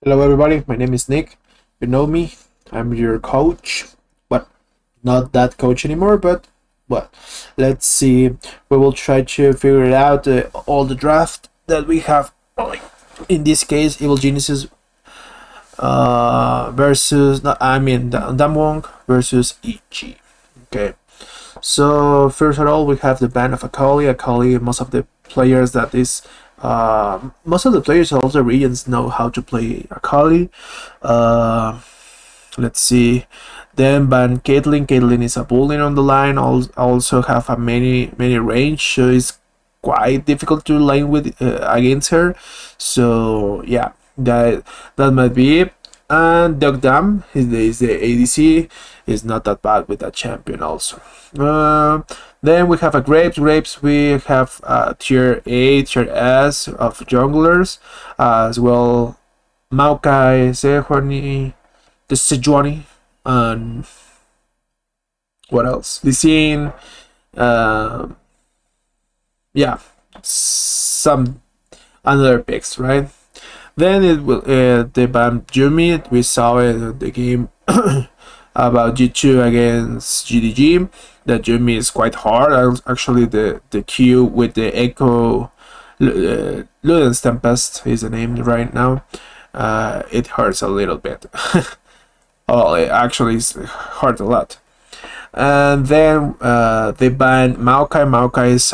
Hello, everybody. My name is Nick. You know me. I'm your coach, but not that coach anymore. But let's see. We will try to figure it out. All the draft that we have. In this case, Evil Geniuses versus. No, I mean Damwong versus EG. Okay. So first of all, we have the ban of Akali. Akali. Most of the players of all the regions know how to play Akali. Uh, let's see. Then ban Caitlyn. Caitlyn is a bully on the line. Also have a many range, so it's quite difficult to lane with against her. So yeah, that might be it. And Dogdam is the ADC. Is not that bad with that champion also. Then we have a Grapes. Grapes, we have tier A, tier S of junglers, as well Maokai, Sejuani, the Sejuani, and what else? Lee yeah, some other picks, right? Then it will the ban Yumi. We saw it in the game about G2 against GDG. That Yumi is quite hard. Actually, the Q with the Echo Luden's Tempest is the name right now. It hurts a little bit. Oh, it actually hurt a lot. And then they banned Maokai. Maokai is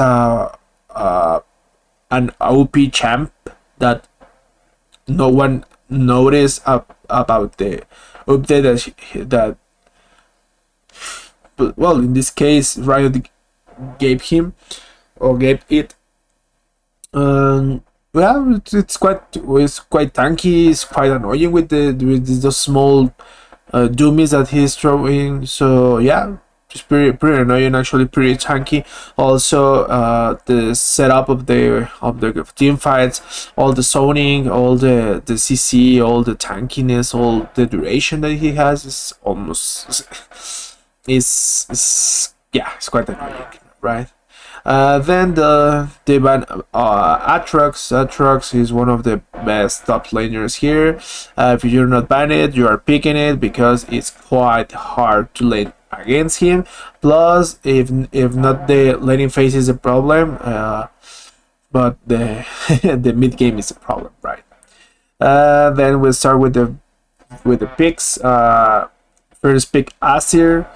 an OP champ that no one noticed about the update that but well, in this case Riot gave him or gave it. Well, it's quite tanky. It's quite annoying with the small doomies that he's throwing. So yeah, it's pretty annoying, actually pretty tanky. Also, the setup of the team fights, all the zoning, all the CC, all the tankiness, all the duration that he has is almost is yeah, it's quite annoying, right? Then the ban Atrox. Atrox is one of the best top laners here. If you're not banned, you are picking it because it's quite hard to lane against him. Plus, if not, the laning phase is a problem, but the the mid game is a problem, right? Then we'll start with the picks. First pick Asir.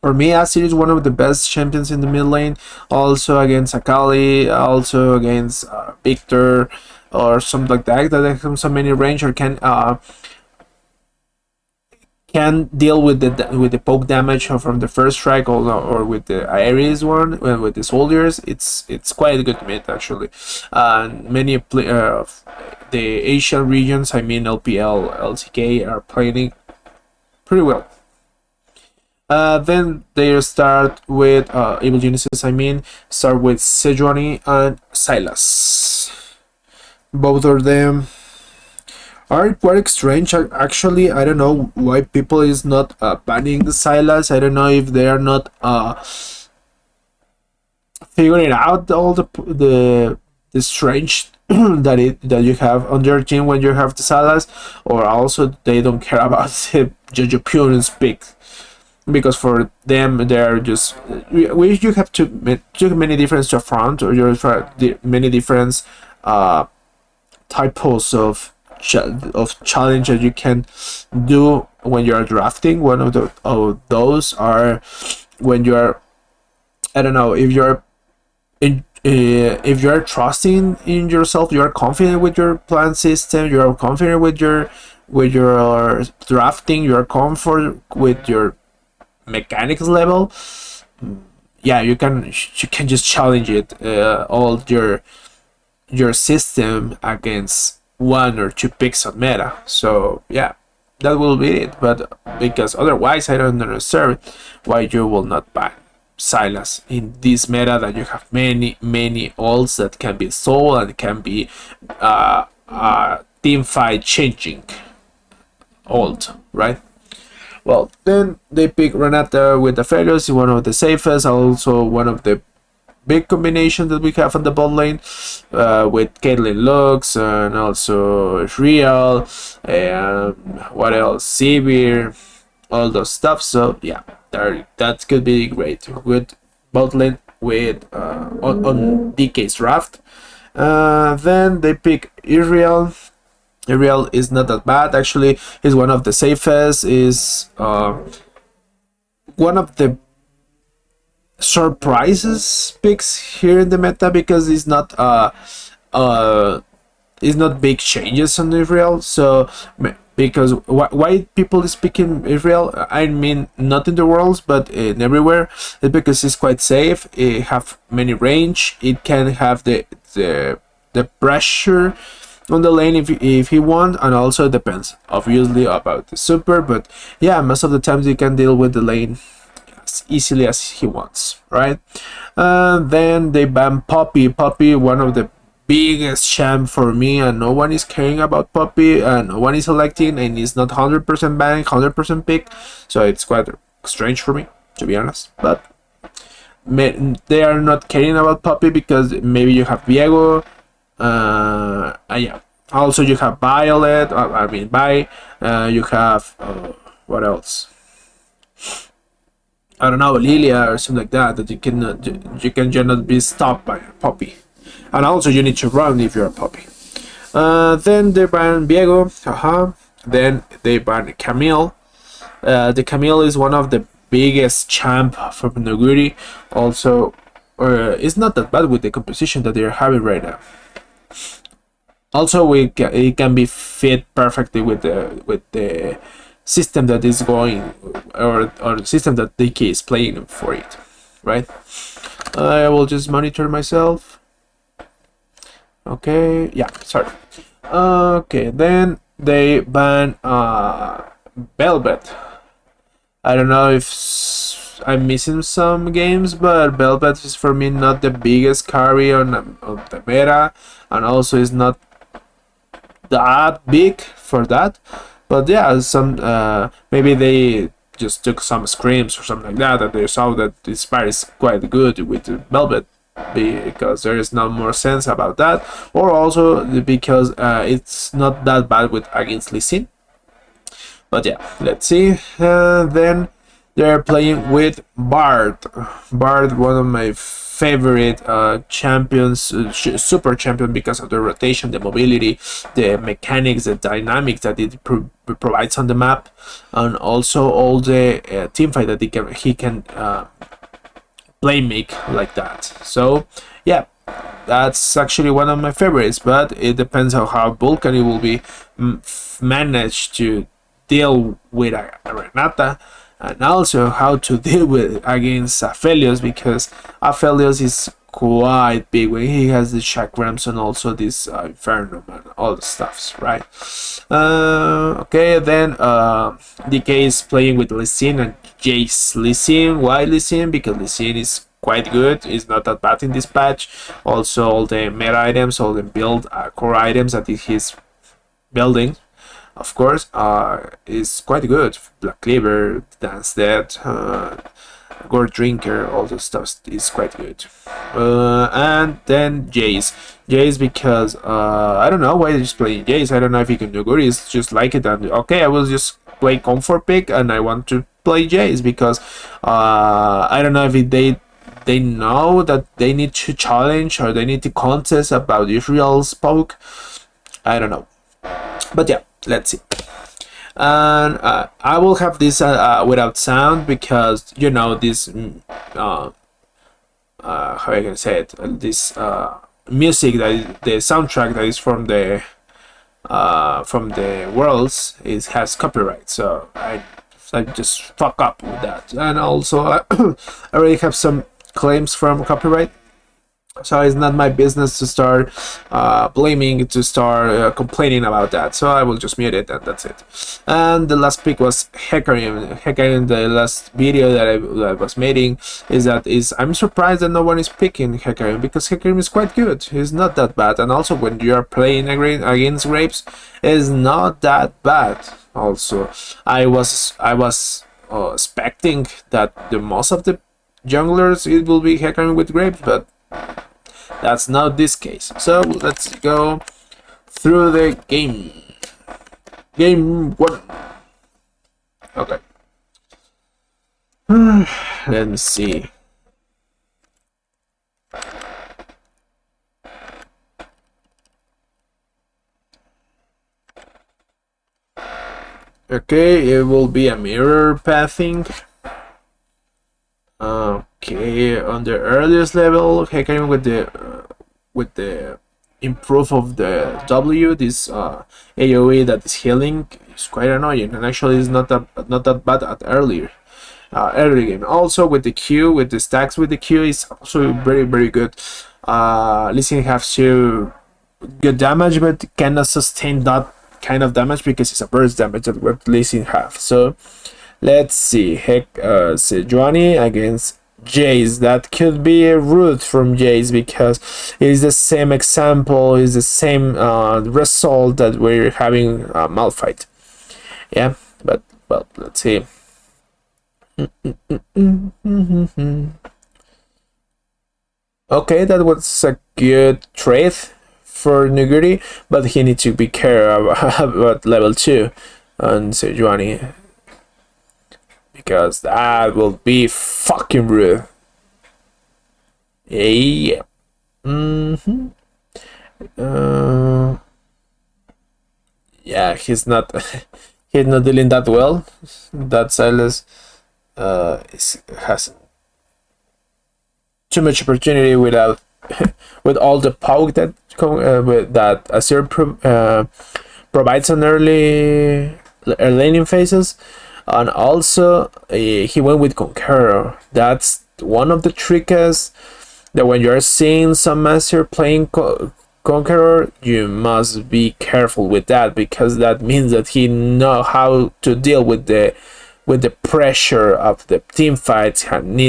For me, Asir is one of the best champions in the mid lane. Also against Akali, also against Victor or something like that. That has so many range or can deal with the poke damage from the first strike or with the Ares one with the soldiers. It's quite a good mid actually. And many of the Asian regions, I mean LPL, LCK, are playing pretty well. Then they start with Evil Geniuses. I mean, start with Sejuani and Silas. Both of them are quite strange. Actually, I don't know why people is not banning Silas. I don't know if they are not figuring out all the strange that you have on your team when you have the Silas, or also they don't care about the Jojo Purin's pick. Because for them they're just you have too many different front, or you have many different types of challenge that you can do when you are drafting. One of those are when you are, I don't know, if you are trusting in yourself, you are confident with your plan system, you are confident with your drafting, you are comfort with your mechanics level. Yeah, you can just challenge it all your system against one or two picks on meta. So yeah, that will be it. But because otherwise I don't understand why you will not ban Silas in this meta, that you have many ults that can be sold and can be team fight changing ult, right? Well, then they pick Renata with the Fergus, one of the safest, also one of the big combination that we have on the bot lane, with Caitlyn Lux and also Real, and what else, Sivir, all those stuff. So yeah, that could be great with bot lane with on DK's draft. Then they pick Iriel. Iriel is not that bad actually. He's one of the safest. Is one of the surprises picks here in the meta, because it's not big changes on Israel. So because why people is picking Israel, I mean not in the worlds but in everywhere, is because it's quite safe. It have many range. It can have the pressure on the lane if he wants, and also depends obviously about the super, but yeah, most of the times he can deal with the lane as easily as he wants, right? Then they ban Poppy. Poppy, one of the biggest champ for me, and no one is caring about Poppy, and no one is selecting, and it's not 100% banned, 100% pick, so it's quite strange for me, to be honest. But they are not caring about Poppy because maybe you have Viego, yeah. Also, you have Violet. I mean, you have what else? I don't know, Lilia or something like that. That you can just not be stopped by a Poppy, and also you need to run if you're a Poppy. Then they ban Viego. Then they ban Camille. The Camille is one of the biggest champ from Noguri. Also, it's not that bad with the composition that they're having right now. Also, it can be fit perfectly with the system that is going, or the system that DK is playing for it, right? I will just monitor myself. Okay, yeah, sorry. Okay, then they ban Velvet. I don't know if I'm missing some games, but Velvet is for me not the biggest carry on the meta, and also is not that big for that. But yeah, some maybe they just took some screams or something like that, and they saw that this part is quite good with Velvet, because there is no more sense about that, or also because it's not that bad with against Lee Sin. But yeah, let's see. Then they're playing with Bard. Bard, one of my favorite champions, super champion, because of the rotation, the mobility, the mechanics, the dynamics that it provides on the map, and also all the team fight that he can play make like that. So yeah, that's actually one of my favorites, but it depends on how Vulcan will be managed to deal with Renata, and also how to deal with against Aphelios, because Aphelios is quite big when he has the chakrams and also this Inferno and all the stuffs, right? Okay, then DK is playing with Lee Sin and Jace. Lee Sin, why Lee Sin? Because Lee Sin is quite good. It's not that bad in this patch. Also, all the meta items, all the build core items that he's building, of course, is quite good. Black Cleaver, Dance Dead, Gourd Drinker, all the stuff is quite good. And then Jace. Jace, because I don't know why he's playing Jace. I don't know if he can do good. It's just like it. And okay, I will just play comfort pick, and I want to play Jace because I don't know if they know that they need to challenge or they need to contest about Israel's poke. I don't know. But yeah, let's see. And I will have this without sound, because you know this how I can say it, this music that is, the soundtrack that is from the worlds, it has copyright, so I just fuck up with that. And also I already have some claims from copyright, so it's not my business to start blaming, to start complaining about that. So I will just mute it, and that's it. And the last pick was Hecarim. Hecarim, the last video that I was making, I'm surprised that no one is picking Hecarim, because Hecarim is quite good. He's not that bad, and also when you are playing against Grapes, it's not that bad. Also, I was expecting that the most of the junglers it will be Hecarim with Grapes, but That's not this case. So let's go through the game. Game 1. Okay. Let me see. Okay, it will be a mirror pathing. Okay, on the earliest level, Hecarim with the improve of the W, this AOE that is healing is quite annoying, and actually is not that bad at early game. Also with the Q, with the stacks with the Q is also very good. Lee Sin has to good damage, but cannot sustain that kind of damage because it's a burst damage that what Lee Sin have. So let's see, Sejuani against Jace. That could be a root from Jace because it's the same example, is the same result that we're having Malphite. Yeah, but well, let's see. Okay, that was a good trade for Nuguri, but he needs to be careful about level 2 on Sejuani, because that will be fucking rude. Yeah. Yeah, he's not dealing that well. That Silas has too much opportunity without with all the poke that that Azir provides on early laning phases. And also he went with Conqueror. That's one of the tricks that when you're seeing some master playing Conqueror, you must be careful with that, because that means that he know how to deal with the pressure of the team fights and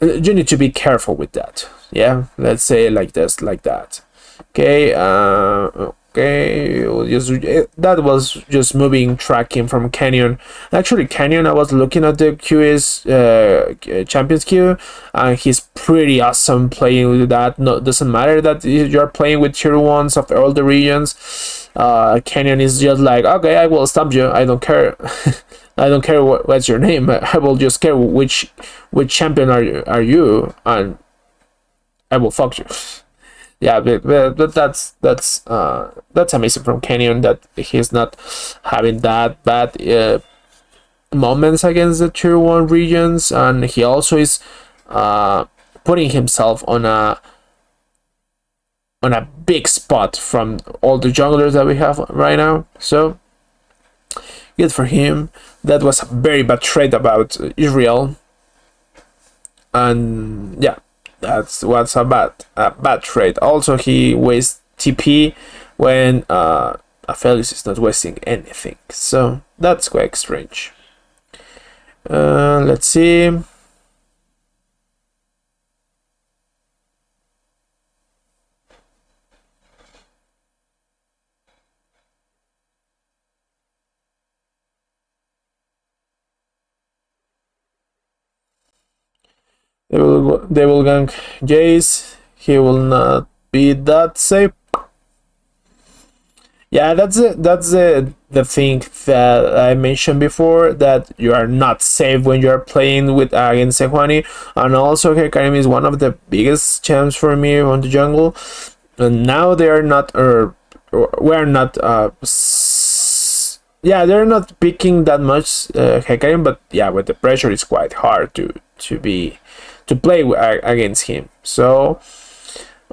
you need to be careful with that. Yeah, let's say like this, like that. Okay, okay, that was just moving tracking from Canyon. Actually, Canyon, I was looking at the QS Champions queue, and he's pretty awesome playing with that. No, doesn't matter that you're playing with tier 1s of all the regions. Canyon is just like, okay, I will stop you. I don't care. I don't care what's your name. I will just care which champion are you, and I will fuck you. Yeah, but that's amazing from Canyon that he's not having that bad moments against the tier 1 regions, and he also is putting himself on a big spot from all the junglers that we have right now. So good for him. That was a very bad trade about Israel, and yeah, that's what's a bad trade. Also, he wastes TP when Aphelios is not wasting anything, so that's quite strange. Let's see. They will gank Jace. He will not be that safe. Yeah, that's the thing that I mentioned before, that you are not safe when you are playing with against Sejuani, and also Hecarim is one of the biggest champs for me on the jungle, and now they are not, or we're not. Yeah, they're not picking that much Hecarim, but yeah, with the pressure, it's quite hard to play against him. So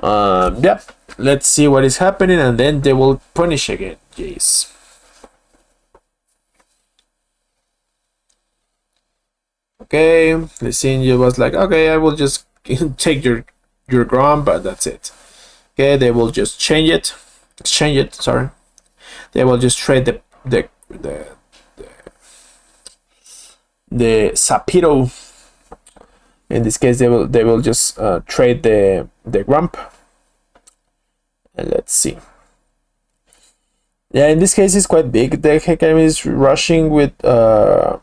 yeah, let's see what is happening, and then they will punish again. Jeez. Okay, Lisinja was like, okay, I will just take your Grom, but that's it. Okay, they will just exchange it. Sorry, they will just trade the Sapiro. In this case, they will just trade the Grump. And let's see. Yeah, in this case, it's quite big. The Hecarim is rushing with I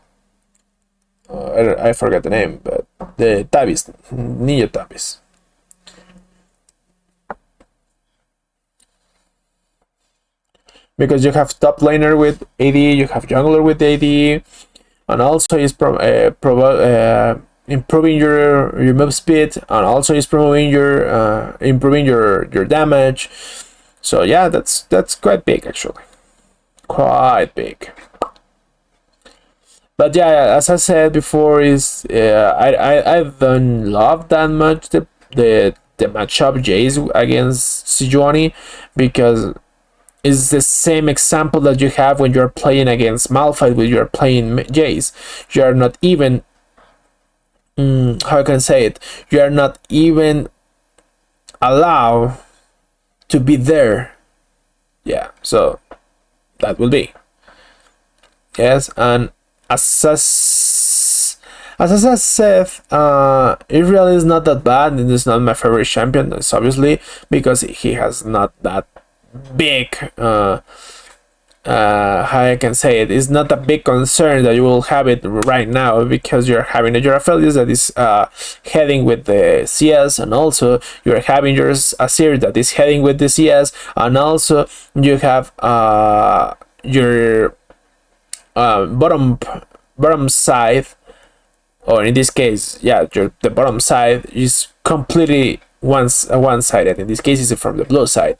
forget the name, but the tabis, ninja tabis. Because you have top laner with AD, you have jungler with AD, and also is improving your move speed, and also is promoting your improving your damage. So yeah, that's quite big actually, quite big. But yeah, as I said before, is I don't love that much the matchup Jace against Sejuani, because it's the same example that you have when you're playing against Malphite when you're playing Jace. You are not even how can I say it? You are not even allowed to be there. Yeah, so that will be. Yes, and as I said, Israel is not that bad. It is not my favorite champion. It's obviously because he has not that big how I can say it, is not a big concern that you will have it right now, because you're having your Aphelios that is heading with the CS, and also you're having your Asir that is heading with the CS, and also you have your bottom side, or in this case, yeah, the bottom side is completely one-sided. In this case, it's from the blue side,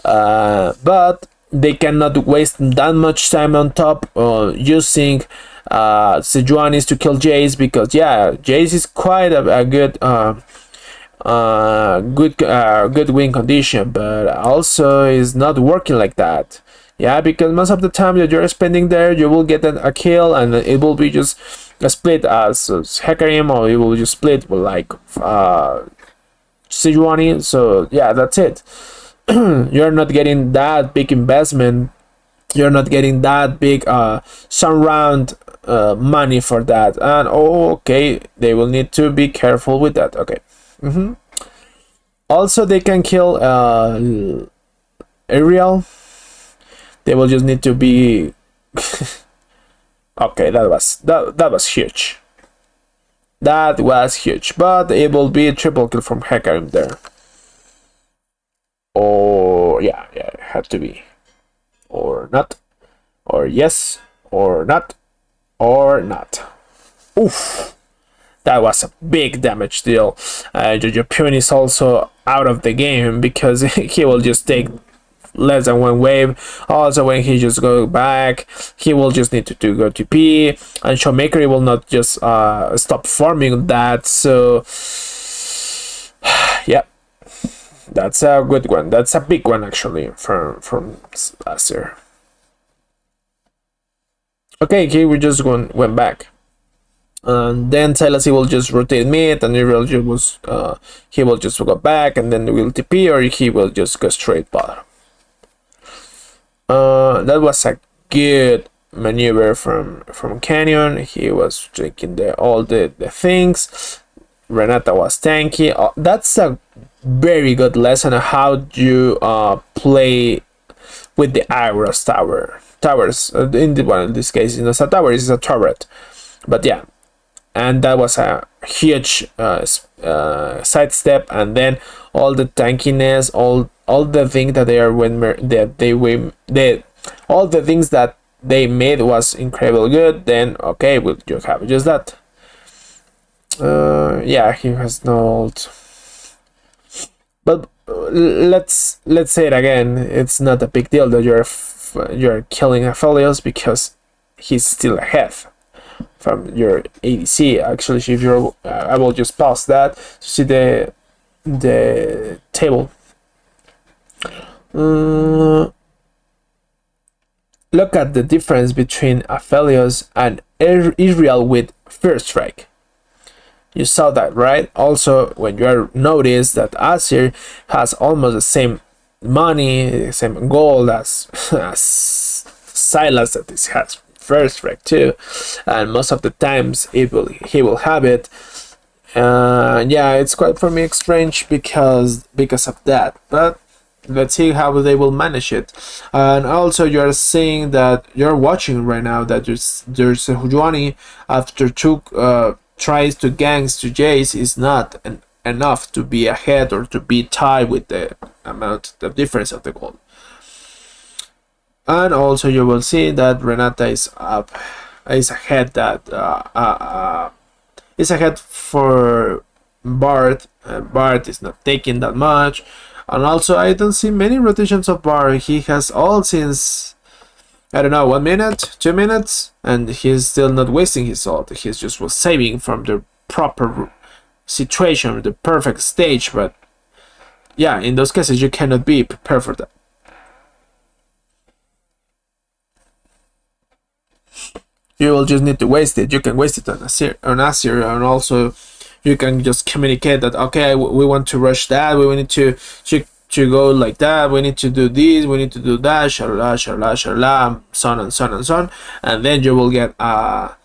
but they cannot waste that much time on top using Sejuani to kill Jace, because yeah, Jace is quite a good win condition, but also is not working like that. Yeah, because most of the time that you're spending there, you will get a kill, and it will be just a split as Hecarim, or it will just split with like Sejuani. So yeah, that's it. You're not getting that big investment. You're not getting that big some round money for that. And okay, they will need to be careful with that. Okay. Also, they can kill Ariel. They will just need to be okay. That was huge. That was huge, but it will be a triple kill from Hecarim there. Or yeah, it had to be, or not, or yes, or not, or not. Oof, that was a big damage deal. Jojo Pune is also out of the game because he will just take less than one wave. Also, when he just go back, he will just need to go to P, and Showmaker will not just stop farming that. So yeah. That's a good one. That's a big one actually from last year. Okay, here we just went back, and then Silas will just rotate mid, and he will just go back, and then will TP, or he will just go straight bottom. That was a good maneuver from Canyon. He was drinking all the things. Renata was tanky. That's a very good lesson on how you play with the Aggros towers. In this case, in a tower is a turret, but yeah, and that was a huge sidestep, and then all the tankiness, all the things that all the things that they made was incredibly good. Then okay, we'll just have just that. Yeah, he has no ult. But let's say it again. It's not a big deal that you're killing Aphelios, because he's still ahead from your ADC. Actually, if you're, I will just pause that to see the table. Look at the difference between Aphelios and Israel with First Strike. You saw that, right? Also, when you notice that Asir has almost the same money, the same gold as Silas, that this has First Strike too, and most of the times he will have it. Yeah, it's quite for me strange because of that, but let's see how they will manage it. And also, you're seeing that you're watching right now that there's Sejuani after two tries to ganks to Jace is not enough to be ahead or to be tied with the amount, the difference of the gold. And also you will see that Renata is up, is ahead, that is ahead for Bard. Bard is not taking that much, and also I don't see many rotations of Bard. He has all since, I don't know, 1 minute, 2 minutes, and he's still not wasting his ult. He's just was saving from the proper situation, the perfect stage. But yeah, in those cases you cannot be prepared for that. You will just need to waste it. You can waste it on Asir, and also you can just communicate that, okay, we want to rush that, we need to go like that, we need to do this, we need to do that, shalala, shalala, shalala, so on and so on and so on, and then you will get a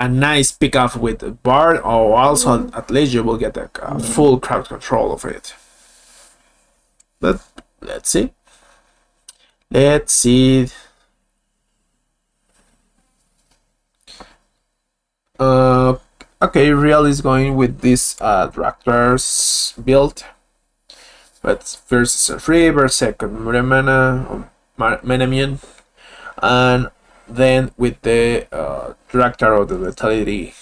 nice pick-off with the Bard, or also at least you will get a full crowd control of it. But let's see. Let's see. Okay, Real is going with this Dractars build. But first is a Reaver, second Menamian, and then with the Dractar of the Lethality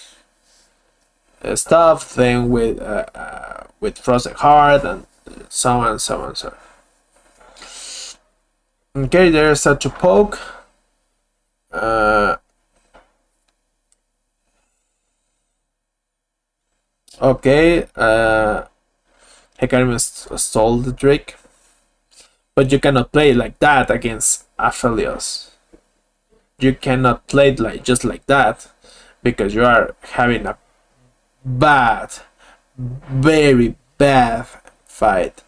stuff, then with Frozen Heart, and so on and so on and so on. Okay, there's such a poke. Okay, Hecarim stole the Drake, but you cannot play like that against Aphelios. You cannot play it like just like that, because you are having a bad, very bad fight.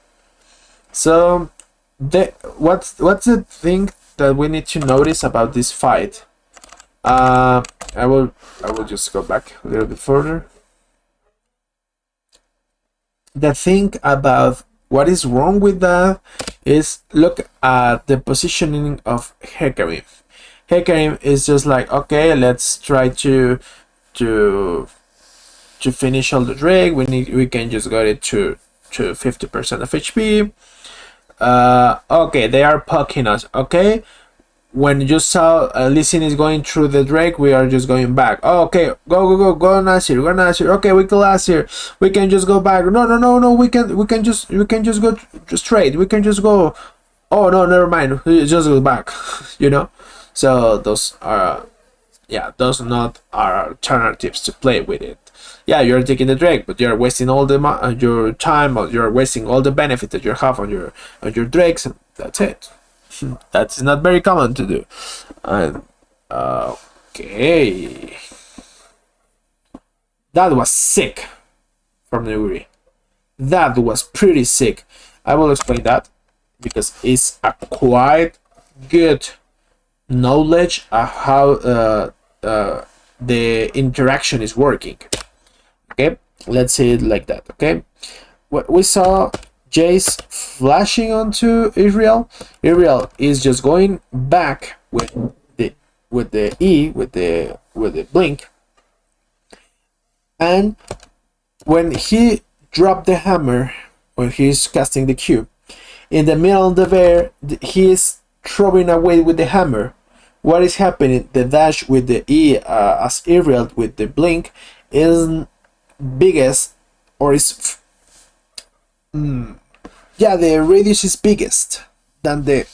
So, what's the thing that we need to notice about this fight? I will just go back a little bit further. The thing about what is wrong with that is, look at the positioning of Hecarim. Hecarim is just like, okay, let's try to finish all the Drake. We can just get it to 50% of HP. Okay, they are poking us. Okay, when you saw Lee Sin is going through the Drake, we are just going back. Oh, okay, go Nasir, go Nasir. Okay, we kill Nasir. We can just go back. No. We can just go straight. We can just go. Oh no, never mind. We just go back. You know. So those are, those not are alternatives to play with it. Yeah, you're taking the Drake, but you're wasting all the your time, or you're wasting all the benefit that you have on your Drakes, and that's it. That's not very common to do. And okay, that was sick from Nuguri. That was pretty sick. I will explain that, because it's a quite good knowledge of how the interaction is working. Okay, let's say it like that. Okay, what we saw, Jace flashing onto Israel. Israel is just going back with the blink, and when he dropped the hammer, when he's casting the Q, in the middle of the air, he is throwing away with the hammer. What is happening? The dash with the E as Israel with the blink is biggest, or is the radius is biggest than the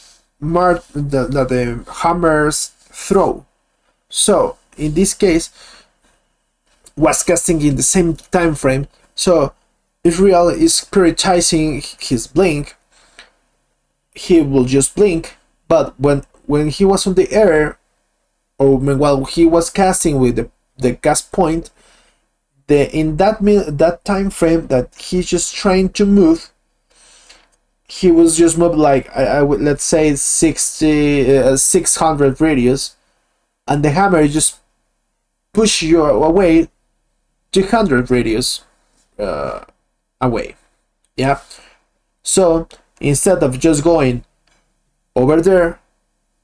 hammer's throw. So in this case, was casting in the same time frame. So Israel is prioritizing his blink. He will just blink, but when he was on the air, or while he was casting with the cast point, in that time frame that he's just trying to move, he was just moved like I would, let's say 600 radius, and the hammer just push you away 200 radius away. Yeah, so instead of just going over there,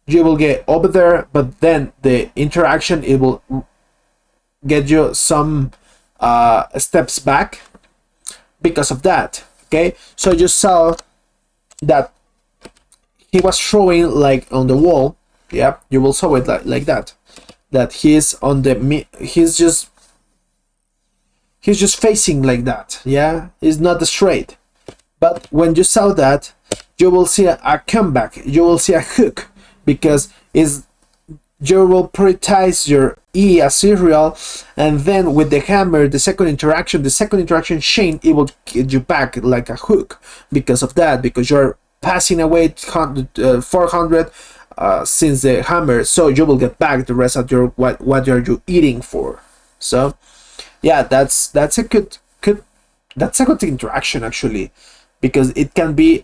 you will get over there, but then the interaction, it will get you some steps back because of that. Okay, so you saw that he was showing like on the wall. Yeah, you will saw it like that. That he's on the he's just facing like that. Yeah, it's not straight. But when you saw that, you will see a comeback. You will see a hook because is you will prioritize your E as serial, and then with the hammer, the second interaction chain, it will get you back like a hook because of that, because you're passing away 400 since the hammer, so you will get back the rest of your what are you eating for. So yeah, that's a good that's a good interaction actually, because it can be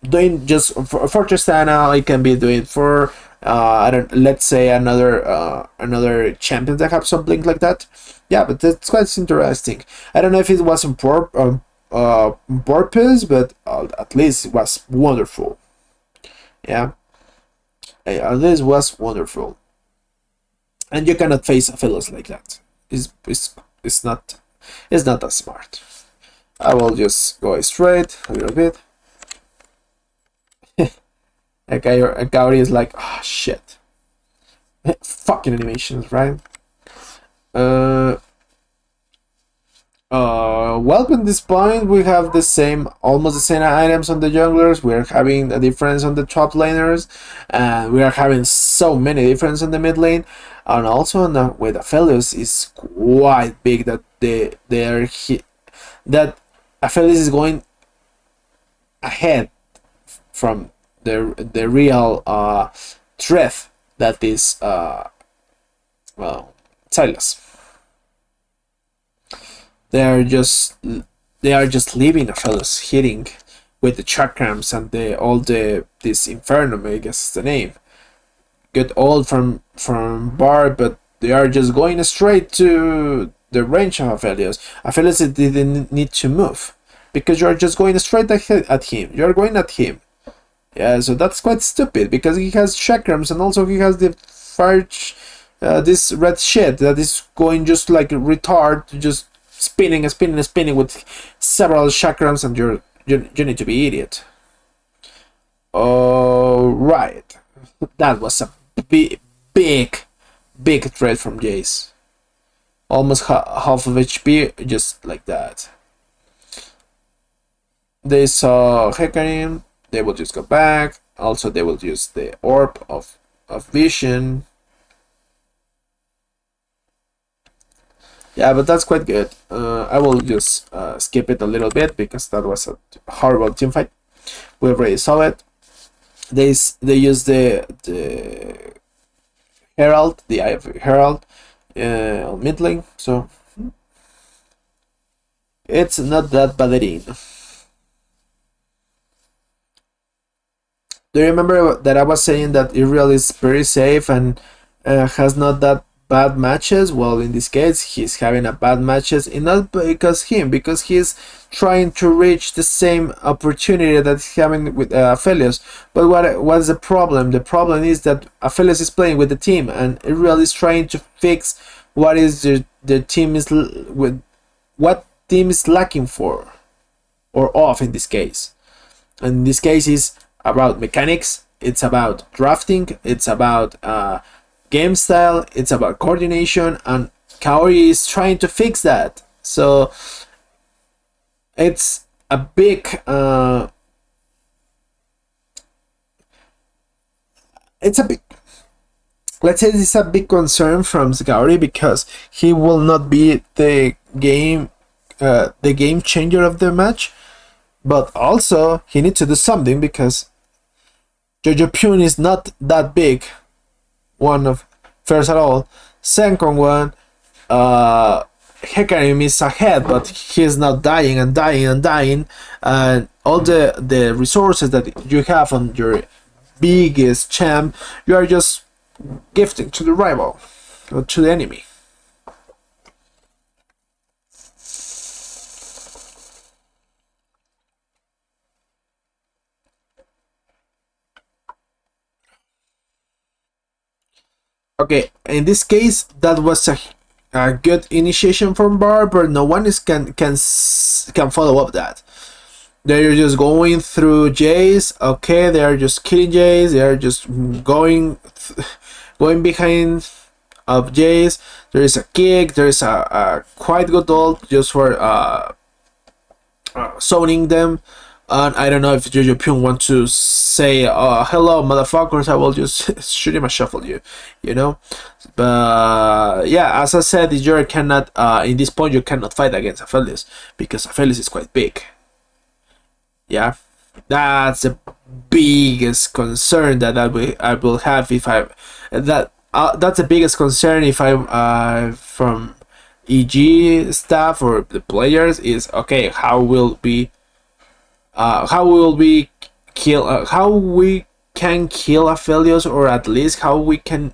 doing just for Tristana, it can be doing for I don't, let's say another champion that have something like that. Yeah, but that's quite interesting. I don't know if it was on purpose, but at least it was wonderful. Yeah, at least it was wonderful. And you cannot face a fellows like that. It's not it's not that smart. I will just go straight a little bit. A Gauri is like, oh shit. Fucking animations, right? Uh, well, at this point, we have almost the same items on the junglers. We are having a difference on the top laners, and we are having so many difference on the mid lane, and also on with Aphelios is quite big that that Aphelios is going ahead from the real threat that is Silas. They are just leaving a fellows hitting with the chakrams and this inferno, I guess is the name. Get old from bar, but they are just going straight to the range of Aphelios. Aphelios didn't need to move because you are just going straight at him. You are going at him. Yeah, so that's quite stupid because he has chakrams and also he has the fire, this red shit that is going just like a retard, just spinning and spinning and spinning with several chakrams, and you need to be idiot. All right, that was a big trade from Jace. Almost half of HP, just like that. They saw Hecarim. They will just go back. Also, they will use the orb of vision. Yeah, but that's quite good. I will just skip it a little bit because that was a horrible team fight. We already saw it. They use the Herald, the Eye of Herald, on mid lane, so it's not that bad. Do you remember that I was saying that Uriel is very safe and has not that bad matches? Well, in this case, he's having a bad matches, and not because he's trying to reach the same opportunity that he's having with Aphelios. But what's the problem? The problem is that Aphelios is playing with the team, and Uriel is trying to fix what is the team is with what team is lacking for or off in this case. And in this case, is about mechanics, it's about drafting, it's about game style, it's about coordination, and Kaori is trying to fix that. So it's a big let's say it's a big concern from Kaori, because he will not be the game changer of the match, but also he needs to do something because Jojo Pune is not that big. One of first at all. Second one, Hecarim is ahead, but he is not dying and dying and dying. And all the resources that you have on your biggest champ, you are just gifting to the rival or to the enemy. Okay, in this case, that was a good initiation from Bar, but no one is can follow up that. They're just going through Jays. Okay, they are just killing Jays. They are just going behind of Jays. There is a kick. There is a quite good ult just for zoning them. And I don't know if Jojo Pyong want to say, hello, motherfuckers, I will just shoot him and shuffle you, you know? But yeah, as I said, you cannot, in this point, you cannot fight against Aphelios because Aphelios is quite big. Yeah, that's the biggest concern that I will have if that's the biggest concern if I'm from EG staff or the players is, okay, how will we kill how we can kill Aphelios, or at least how we can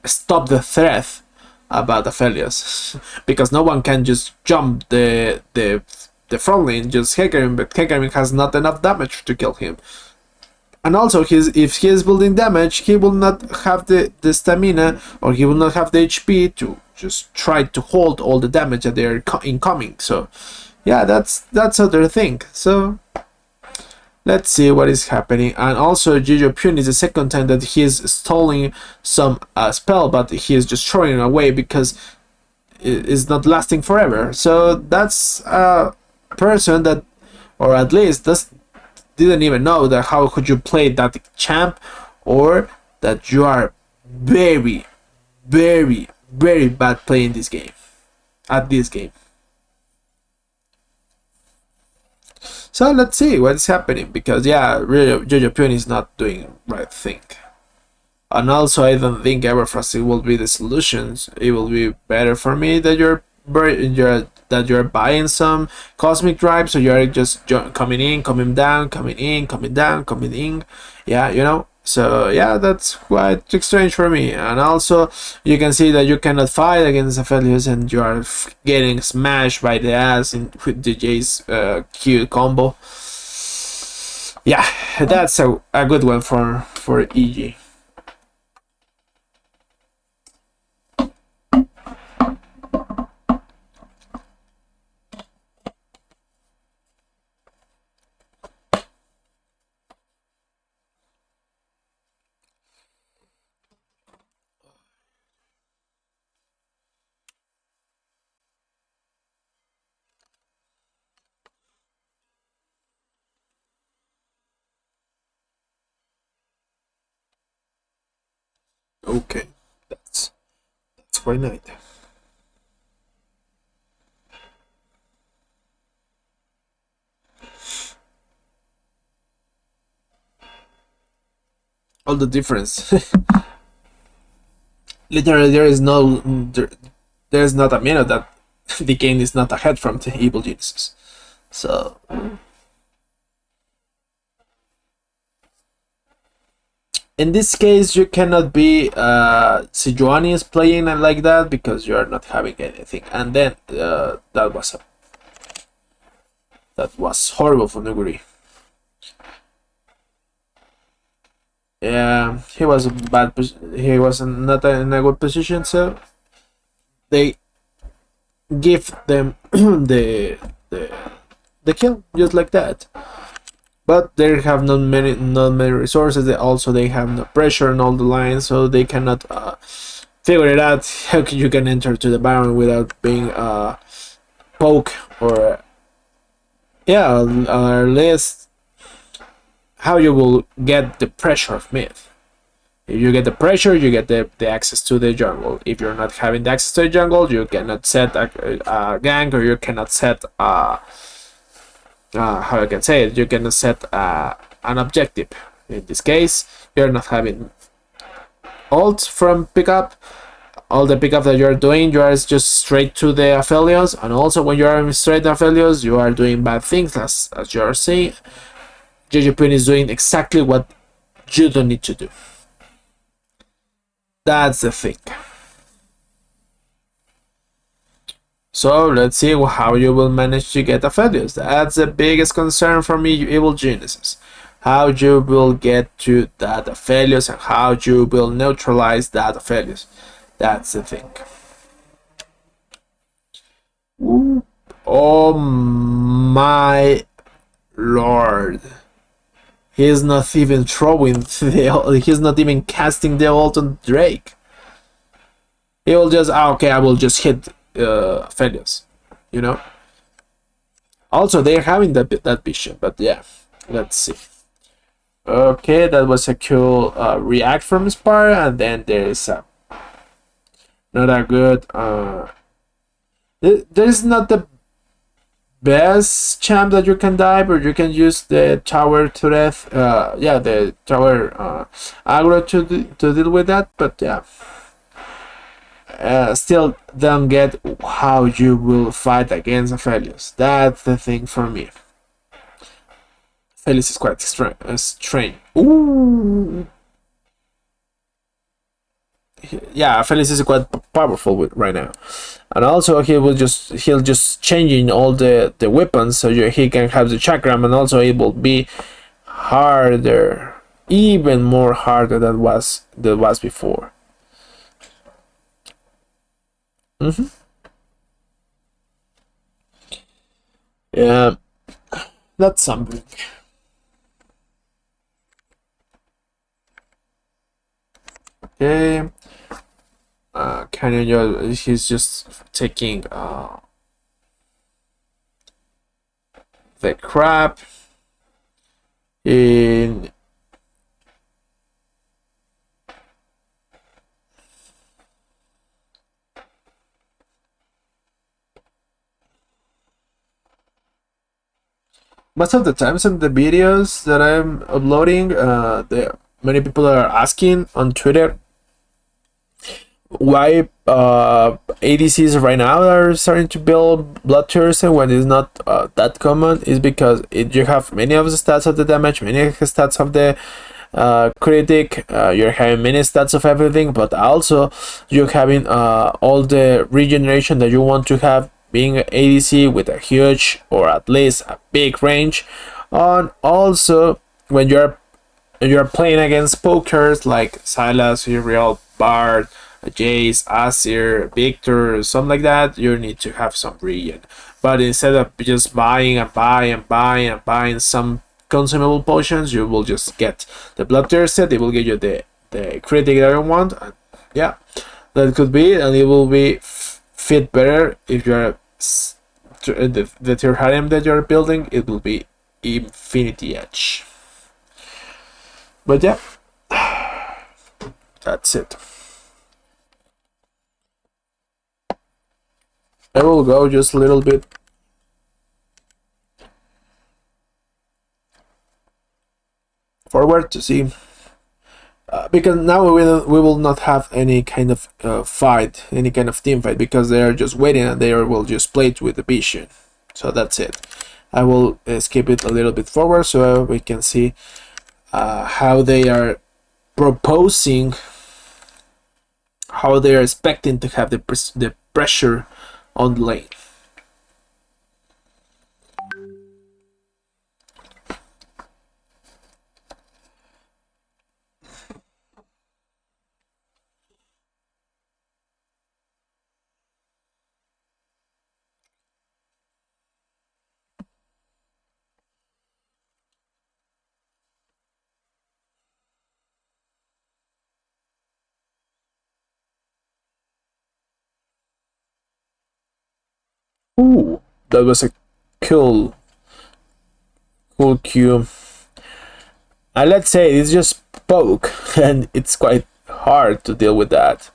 stop the threat about Aphelios, because no one can just jump the front lane, just Hecarim, but Hecarim has not enough damage to kill him. And also, if he is building damage, he will not have the stamina, or he will not have the HP to just try to hold all the damage that they are incoming. So yeah, that's other thing. So let's see what is happening. And also, Jojo Pyong is the second time that he is stalling some spell, but he is just throwing it away because it is not lasting forever. So that's a person that, or at least didn't even know that how could you play that champ, or that you are very, very, very bad playing this game. At this game. So let's see what's happening, because yeah, really, Jojo Pyong is not doing right thing. And also, I don't think Everfrost will be the solutions. It will be better for me that you're buying some cosmic drive, so you're just coming in, coming down, coming in, coming down, coming in. Yeah, you know. So yeah, that's quite strange for me. And also, you can see that you cannot fight against Aphelios, and you are getting smashed by the ass with the J's Q combo. Yeah, that's a good one for EG. Okay, that's quite nice. All the difference. Literally, there's not a minute that the game is not ahead from the Evil Geniuses. So in this case, you cannot be Sejuani is playing like that because you are not having anything. And then that was horrible for Nuguri. Yeah, he was he was not in a good position, so they give them the kill just like that. But they have not many resources. They have no pressure on all the lines, so they cannot figure it out how you can enter to the Baron without being poke, or yeah, or at least how you will get the pressure of mid. If you get the pressure, you get the access to the jungle. If you're not having the access to the jungle, you cannot set a gank, or you cannot set how I can say it, you can set an objective. In this case, you're not having ult from pickup. All the pickup that you're doing, you are just straight to the Aphelios, and also when you are straight to Aphelios, you are doing bad things, as you are seeing. Jojo Pyong is doing exactly what you don't need to do. That's the thing. So let's see how you will manage to get Aphelios. That's the biggest concern for me, you Evil Geniuses. How you will get to that Aphelios and how you will neutralize that Aphelios. That's the thing. Ooh. Oh my lord. He's not even throwing he's not even casting the ult on Drake. He will just, okay, I will just hit Felios, you know? Also, they're having that vision, but yeah, let's see. Okay, that was a cool react from Spar, and then there's not a good. There's not the best champ that you can dive, or you can use the tower to death. Yeah, the tower aggro to deal with that, but yeah. Still don't get how you will fight against Aphelios. That's the thing for me. Aphelios is quite strange. Ooh. Yeah, Aphelios is quite powerful right now, and also he'll just changing all the weapons so he can have the chakram, and also it will be harder, even more harder than was before. Yeah, that's something. Okay. Canyon, he's just taking the crap in. Most of the times in the videos that I'm uploading, many people are asking on Twitter why ADCs right now are starting to build bloodthirst when it's not that common. Is because you have many of the stats of the damage, many of the stats of the critic, you're having many stats of everything, but also you're having all the regeneration that you want to have, being an ADC with a huge or at least a big range. And also when you're playing against pokers like Sylas, Uriel, Bard, Jace, Asir, Victor, something like that, you need to have some regen. But instead of just buying and buying some consumable potions, you will just get the bloodthirst. They will give you the critic that you want. And yeah, that could be, and it will be fit better if you're the tier harem that you're building. It will be Infinity Edge. But yeah, that's it. I will go just a little bit forward to see, because now we will not have any kind of fight, any kind of team fight, because they are just waiting and they will just play it with the vision. So that's it. I will skip it a little bit forward so we can see how they are proposing, how they are expecting to have the pressure on the lane. Ooh, that was a cool cue. And let's say it's just poke, and it's quite hard to deal with that.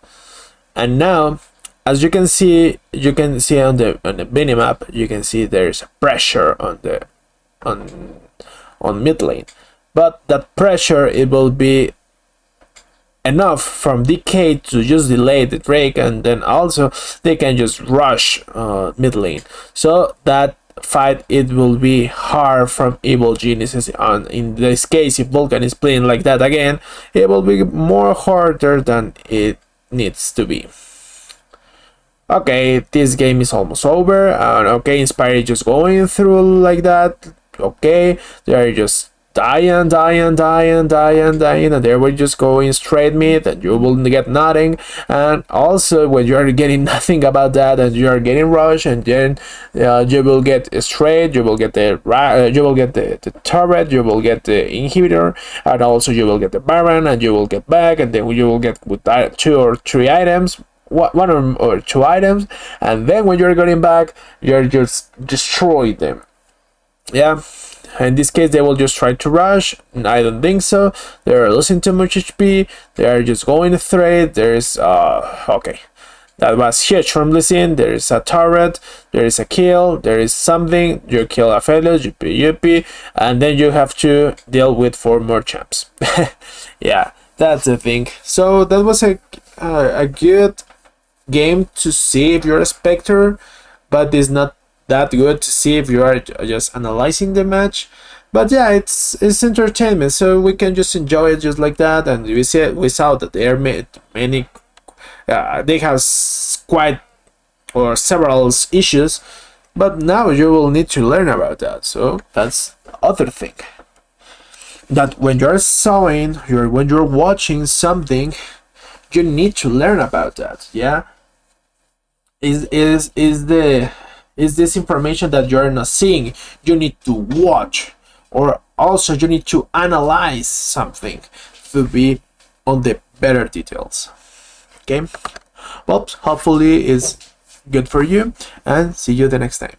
And now, as you can see on the minimap, you can see there's pressure on the on mid lane, but that pressure, it will be enough from DK to just delay the Drake, and then also they can just rush mid lane. So that fight, it will be hard from Evil Geniuses. On in this case, if Vulcan is playing like that again, it will be more harder than it needs to be. Okay, this game is almost over, and okay, Inspire just going through like that. Okay, they are just dying, and they were just going straight mid, and you will get nothing. And also, when you are getting nothing about that, and you are getting rush, and then you will get straight, you will get the turret, you will get the inhibitor, and also you will get the baron, and you will get back, and then you will get with 2 or 3 items, one or 2 items, and then when you're getting back, you're just destroy them. Yeah, in this case they will just try to rush. I don't think so. They're losing too much HP. They are just going straight. There's okay, that was huge from Lee Sin. There is a turret, there is a kill, there is something, you kill a fellow, UP, and then you have to deal with 4 more champs. Yeah, that's the thing. So that was a good game to see if you're a Spectre, but it's not that good to see if you are just analyzing the match. But yeah, it's entertainment, so we can just enjoy it just like that. And we saw that there are many they have quite or several issues, but now you will need to learn about that. So that's the other thing, that when you're when you're watching something, you need to learn about that. Yeah, is this information that you're not seeing, you need to watch, or also you need to analyze something to be on the better details. Okay, well, hopefully it's good for you, and see you the next time.